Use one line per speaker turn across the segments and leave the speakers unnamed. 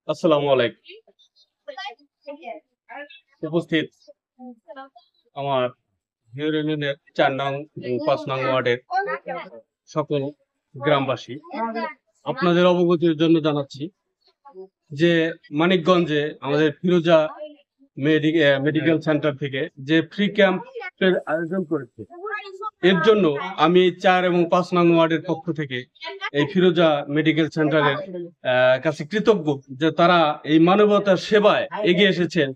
আসসালামু আলাইকুম। উপস্থিত আমার হিউর ইউনিয়নের ৪ নং ও ৫ নং ওয়ার্ডের সকল গ্রামবাসী, আপনাদের অবগতির জন্য জানাচ্ছি যে মানিকগঞ্জে আমাদের ফিরোজা মেডিকেল সেন্টার থেকে যে ফ্রি ক্যাম্পের আয়োজন করেছে, এর জন্য আমি ৪ এবং ৫ নং ওয়ার্ডের পক্ষ থেকে এই ফিরোজা মেডিকেল সেন্টারের কাছে কৃতজ্ঞ যে তারা এই মানবতার সেবায় এগিয়ে এসেছেন।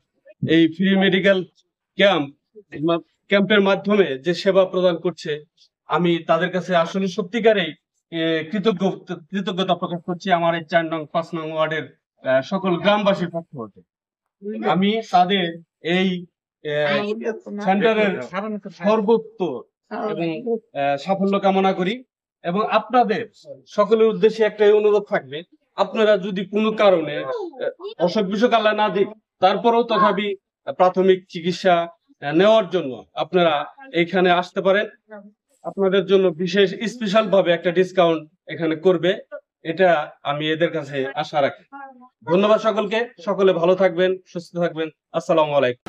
এই ফ্রি মেডিকেল ক্যাম্পের মাধ্যমে যে সেবা প্রদান করছে, আমি তাদের কাছে আসলে সত্যিকারেই কৃতজ্ঞতা প্রকাশ করছি আমার এই ৪ নং ৫ নং ওয়ার্ডের সকল গ্রামবাসীর পক্ষ হতে। আমি তাদের এই সেন্টারের সর্বোত্তর এবং সাফল্য কামনা করি এবং আপনাদের সকলের উদ্দেশ্যে একটাই অনুরোধ থাকবে, আপনারা যদি কোনো কারণে অসুখ বিসুখ আল্লাহ না দিক, তারপরেও তথাপি প্রাথমিক চিকিৎসা নেওয়ার জন্য আপনারা এখানে আসতে পারেন। আপনাদের জন্য বিশেষ স্পেশাল ভাবে একটা ডিসকাউন্ট এখানে করবে, এটা আমি এদের কাছে আশা রাখি। ধন্যবাদ সকলকে, সকলে ভালো থাকবেন, সুস্থ থাকবেন। আসসালামু আলাইকুম।